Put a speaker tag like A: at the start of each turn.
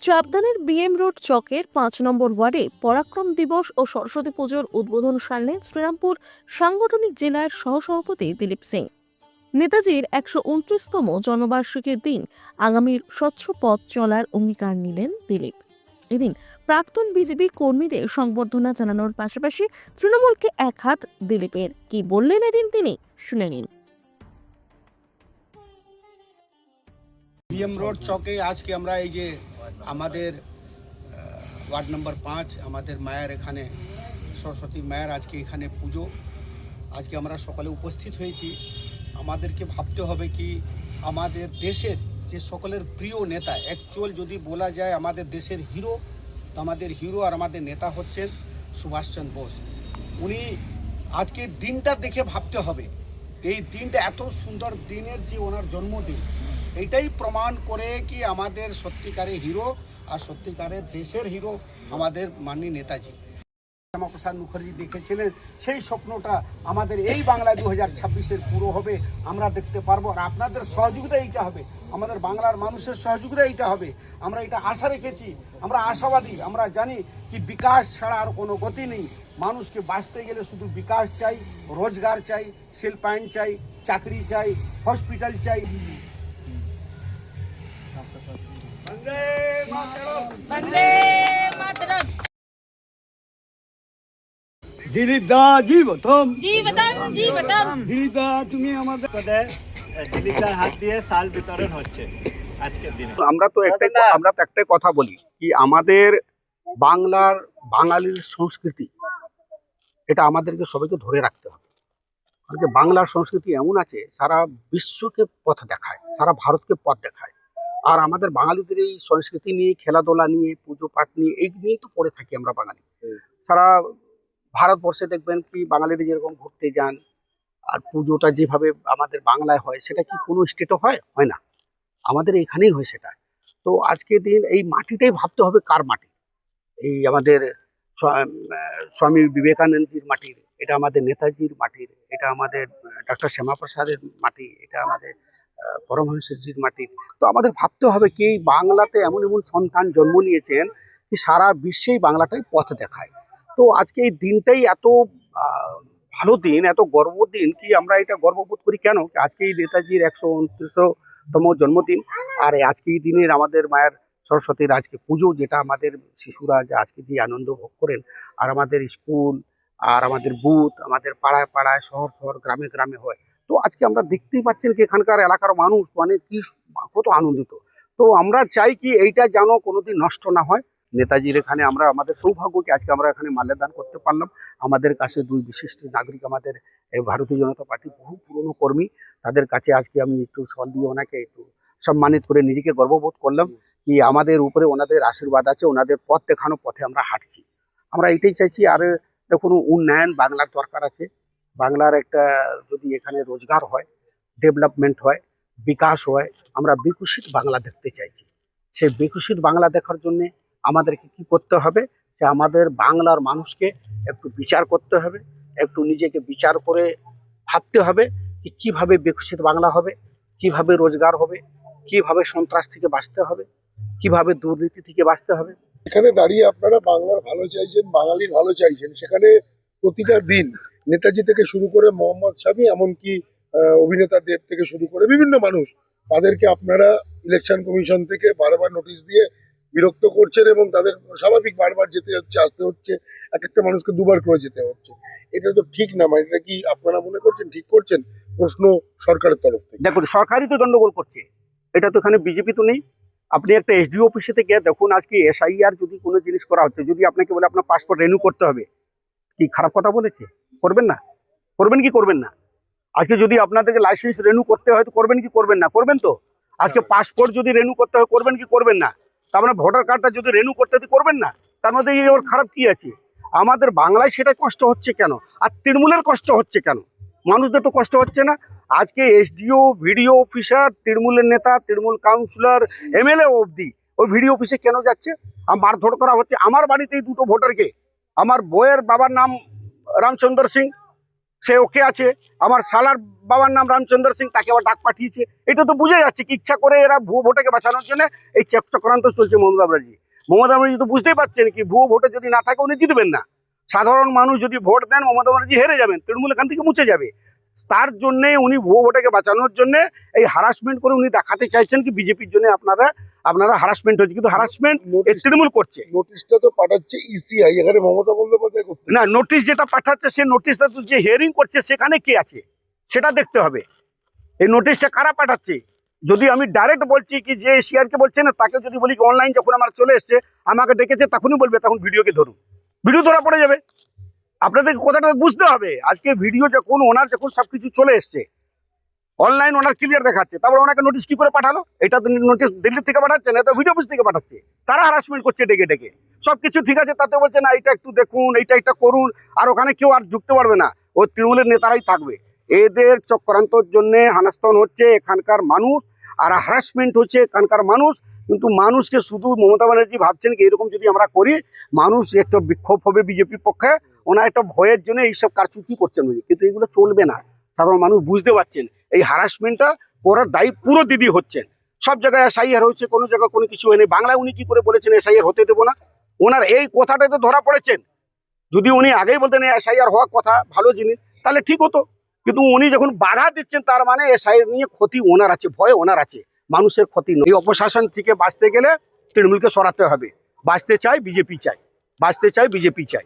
A: চাপদানের BM road চকের ৫ নম্বর ওয়ার্ডে পরাক্রম দিবস ও সরস্বতী পুজোর উদ্বোধন সারলেন শ্রীরামপুর সাংগঠনিক জেলার সহসভাপতি দিলীপ সিং। নেতাজির ১২৯তম জন্মবার্ষিকীর দিন আগামীর স্বচ্ছ পথ চলার অঙ্গীকার নিলেন দিলীপ। এদিন প্রাক্তন বিজেপি কর্মীদের সংবর্ধনা জানানোর পাশাপাশি তৃণমূলকে এক হাত দিলীপের। কি বললেন এদিন তিনি, শুনে নিন।
B: বিএম রোড চকে আজকে আমরা এই যে আমাদের ওয়ার্ড নম্বর 5 আমাদের মায়ের এখানে সরস্বতী মায়ের আজকে এখানে পুজো। আজকে আমরা সকালে উপস্থিত হয়েছি। আমাদেরকে ভাবতে হবে কি আমাদের দেশের যে সকলের প্রিয় নেতা, অ্যাকচুয়াল যদি বলা যায় আমাদের দেশের হিরো, তো আমাদের হিরো আর আমাদের নেতা হচ্ছেন সুভাষচন্দ্র বোস। উনি আজকের দিনটা দেখে ভাবতে হবে, এই দিনটা এত সুন্দর দিনের যে ওনার জন্মদিন, এইটাই প্রমাণ করে কি আমাদের সত্যিকারের হিরো আর সত্যিকারের দেশের হিরো আমাদের মাননীয় নেতাজি। শ্যামাপ্রসাদ মুখার্জি দেখেছিলেন, সেই স্বপ্নটা আমাদের এই বাংলায় 2026-এর পুরো হবে, আমরা দেখতে পারবো। আর আপনাদের সহযোগিতা এইটা হবে, আমাদের বাংলার মানুষের সহযোগিতা এইটা হবে। আমরা এটা আশা রেখেছি, আমরা আশাবাদী। আমরা জানি কি বিকাশ ছাড়া আর কোনো গতি নেই। মানুষকে বাঁচতে গেলে শুধু বিকাশ চাই, রোজগার চাই, শিল্পায়ন চাই, চাকরি চাই, হসপিটাল চাই। বন্দে মাতরম, বন্দে মাতরম।
C: দিলীপ দা জীবতম,
D: দিলীপ
C: দা তুমি আমাদের
D: দিলীপ দার হাত দিয়ে সাল বিতরণ হচ্ছে আজকের দিনে।
B: আমরা তো একটাই কথা বলি কি আমাদের বাংলার বাঙালির সংস্কৃতি, এটা আমাদেরকে সবাইকে ধরে রাখতে হবে। কারণ কি বাংলার সংস্কৃতি এমন আছে সারা বিশ্বকে পথ দেখায়, সারা ভারতকে পথ দেখায়। আর আমাদের বাঙালিদের এই সংস্কৃতি নিয়ে, খেলাধুলা নিয়ে, পুজো পাঠ নিয়ে, এই নিয়েই তো পড়ে থাকি আমরা বাঙালি। সারা ভারতবর্ষে দেখবেন কি বাঙালিরা যেরকম ঘুরতে যান, আর পুজোটা যেভাবে আমাদের বাংলায় হয় সেটা কি কোনো স্টেটে হয় না, আমাদের এখানেই হয় সেটা। তো আজকে দিন এই মাটিটাই ভাবতে হবে কার মাটি। এই আমাদের স্বামী বিবেকানন্দজির মাটির, এটা আমাদের নেতাজির মাটির, এটা আমাদের ডক্টর শ্যামাপ্রসাদের মাটি, এটা আমাদের পরমহংসজির মাটির। তো আমাদের ভাবতে হবে কি বাংলাতে এমন এমন সন্তান জন্ম নিয়েছেন কি সারা বিশ্বেই বাংলাটাই পথ দেখায়। তো আজকে এই দিনটাই এত ভালো দিন, এত গর্ব দিন কি আমরা এটা গর্ববোধ করি কেন? আজকে এই নেতাজির ১২৯তম জন্মদিন, আর আজকে এই দিনের আমাদের মায়ের সরস্বতীর আজকে পুজো, যেটা আমাদের শিশুরা আজকে যে আনন্দ ভোগ করেন। আর আমাদের স্কুল আর আমাদের বুথ আমাদের পাড়ায় পাড়ায়, শহর গ্রামে গ্রামে হয়। তো আজকে আমরা দেখতেই পাচ্ছেন কি এখানকার এলাকার মানুষ মানে কি কত আনন্দিত। তো আমরা চাই কি এইটা যেন কোনোদিন নষ্ট না হয়। নেতাজির এখানে আমরা আমাদের সৌভাগ্য কি আজকে আমরা এখানে মাল্যদান করতে পারলাম। আমাদের কাছে দুই বিশিষ্ট নাগরিক, আমাদের ভারতীয় জনতা পার্টি বহু পুরনো কর্মী, তাদের কাছে আজকে আমি একটু সল দিয়ে ওনাকে একটু সম্মানিত করে নিজেকে গর্ববোধ করলাম কি আমাদের উপরে ওনাদের আশীর্বাদ আছে, ওনাদের পথ দেখানো পথে আমরা হাঁটছি। আমরা এটাই চাইছি। আর দেখুন উন্নয়ন বাংলার দরকার আছে। বাংলার একটা যদি এখানে রোজগার হয়, ডেভেলপমেন্ট হয়, বিকাশ হয়, আমরা বিকশিত বাংলা দেখতে চাইছি। সেই বিকশিত বাংলা দেখার জন্যে আমাদেরকে কি করতে হবে, যে আমাদের বাংলার মানুষকে একটু বিচার করতে হবে, একটু নিজেকে বিচার করে ভাবতে হবে যে কিভাবে বিকশিত বাংলা হবে, কিভাবে রোজগার হবে, কিভাবে সন্ত্রাস থেকে বাঁচতে হবে, কিভাবে দুর্নীতি থেকে বাঁচতে হবে।
E: এখানে দাঁড়িয়ে আপনারা বাংলার ভালো চাইছেন, বাঙালির ভালো চাইছেন। সেখানে প্রতিটা দিন নেতাজি থেকে শুরু করে মোহাম্মদ শামী, এমমনকি অভিনেতা দেব থেকে শুরু করে বিভিন্ন মানুষ, তাদেরকে আপনারা ইলেকশন কমিশন থেকে বারবার নোটিশ দিয়ে বিরক্ত করছেন এবং তাদের স্বাভাবিক বারবার যেতে হচ্ছে, আসতে হচ্ছে, এক একটা মানুষকে দুবার করে যেতে হচ্ছে। এটা তো ঠিক না। মানে এটা কি আপনারা মনে করছেন ঠিক করছেন? প্রশ্ন সরকারের তরফ থেকে।
B: দেখুন সরকারই তো গন্ডগোল করছে, এটা তো এখানে বিজেপি তো নেই। আপনি একটা এসডিও অফিসে থেকে দেখুন, আজকে এসআইআর যদি কোনো জিনিস করা হচ্ছে, যদি আপনাকে বলে আপনার পাসপোর্ট রিনিউ করতে হবে, কি খারাপ কথা বলেছে? করবেন না? করবেন কি করবেন না? আজকে যদি আপনাদেরকে লাইসেন্স রিনিউ করতে হয় তো করবেন কি করবেন না? করবেন তো। আজকে পাসপোর্ট যদি রিনিউ করতে হয় করবেন কি করবেন না? তার মানে ভোটার কার্ডটা যদি রিনিউ করতে হয় করবেন না। তার মধ্যে ওর খারাপ কি আছে? আমাদের বাংলায় সেটা কষ্ট হচ্ছে কেন, আর তৃণমূলের কষ্ট হচ্ছে কেন? মানুষদের তো কষ্ট হচ্ছে না। আজকে এসডিও, ভিডিও অফিসার, তৃণমূলের নেতা, তৃণমূল কাউন্সিলর, এমএলএ অবধি ওই ভিডিও অফিসে কেন যাচ্ছে? মারধর করা হচ্ছে। আমার বাড়িতে এই দুটো ভোটারকে, আমার বইয়ের বাবার নাম রামচন্দ্র সিং, সে ওকে আছে, আমার শালার বাবার নাম রামচন্দ্র সিং, তাকে আবার ডাক পাঠিয়েছে। এটা তো বুঝে যাচ্ছে কি ইচ্ছা করে এরা ভুয়ো ভোটকে বাঁচানোর জন্য এই চক্রান্ত চলছে মমতা ব্যানার্জি। মমতা ব্যানার্জি তো বুঝতেই পারছেন কি ভুয়ো ভোটে যদি না থাকে উনি জিতবেন না। সাধারণ মানুষ যদি ভোট দেন মমতা ব্যানার্জি হেরে যাবেন, তৃণমূল এখান থেকে মুছে যাবে। তার জন্য উনি ভুয়ো ভোটকে বাঁচানোর জন্য এই হারাসমেন্ট করে উনি দেখাতে চাইছেন কি বিজেপির জন্য আপনারা হারাসমেন্ট হচ্ছে, কিন্তু হারাসমেন্ট তৃণমূল করছে।
E: নোটিশটা তো পাঠাচ্ছে ইসিআই, এখানে মমতা বন্দ্যোপাধ্যায় করতে
B: না, নোটিশ যেটা পাঠাচ্ছে সে নোটিশটা তো যে হিয়ারিং করছে সেখানে কে আছে সেটা দেখতে হবে। এই নোটিশটা কারা পাঠাচ্ছে? যদি আমি ডাইরেক্ট বলছি কি যে সিআরকে বলছে না, তাকে যদি বলি অনলাইন যখন আমার চলে এসছে আমাকে ডেকেছে, তখনই বলবে তখন ভিডিওকে ধরুন, ভিডিও ধরা পড়ে যাবে। আপনাদের কথাটা বুঝতে হবে। আজকে ভিডিও যখন ওনার যখন সবকিছু চলে এসছে অনলাইন ওনার ক্লিয়ার দেখাচ্ছে, তারপর ওনাকে নোটিশ কি করে পাঠালো? এটা তো নোটিশ দিল্লি থেকে পাঠাচ্ছে না, এটা ভিডিও অফিস থেকে পাঠাচ্ছে। তারা হারাসমেন্ট করছে ডেকে ডেকে। সবকিছু ঠিক আছে, তাতে বলছে না এইটা একটু দেখুন, এইটা করুন, আর ওখানে কেউ আর ঢুকতে পারবে না, ও তৃণমূলের নেতারাই থাকবে। এদের চক্রান্তর জন্য হানাস্তান হচ্ছে এখানকার মানুষ, আর হারাসমেন্ট হচ্ছে এখানকার মানুষ। কিন্তু মানুষকে শুধু মমতা ব্যানার্জি ভাবছেন কি এরকম যদি আমরা করি মানুষ একটা বিক্ষোভ হবে বিজেপির পক্ষে, ওনার একটা ভয়ের জন্য এইসব কারচুপি করছেন উনি। কিন্তু এগুলো চলবে না, সাধারণ মানুষ বুঝতে পারছেন। এই হারাসমেন্টটা করার দায়ী পুরো দিদি হচ্ছেন। সব জায়গায় এসআইআর হচ্ছে, কোনো জায়গায় কোনো কিছু হয়নি। বাংলায় উনি কি করে বলেছেন এসআইআর হতে দেবো না? ওনার এই কথাটাই তো ধরা পড়েছেন। যদি উনি আগেই বলতেন এসআইআর হওয়ার কথা, ভালো জিনিস, তাহলে ঠিক হতো। কিন্তু উনি যখন বাধা দিচ্ছেন তার মানে এসআইআর নিয়ে ক্ষতি ওনার আছে, ভয় ওনার আছে, মানুষের ক্ষতি নয়। এই অপশাসন থেকে বাঁচতে গেলে তৃণমূলকে সরাতে হবে। বাঁচতে চাই বিজেপি চাই, বাঁচতে চাই বিজেপি চাই।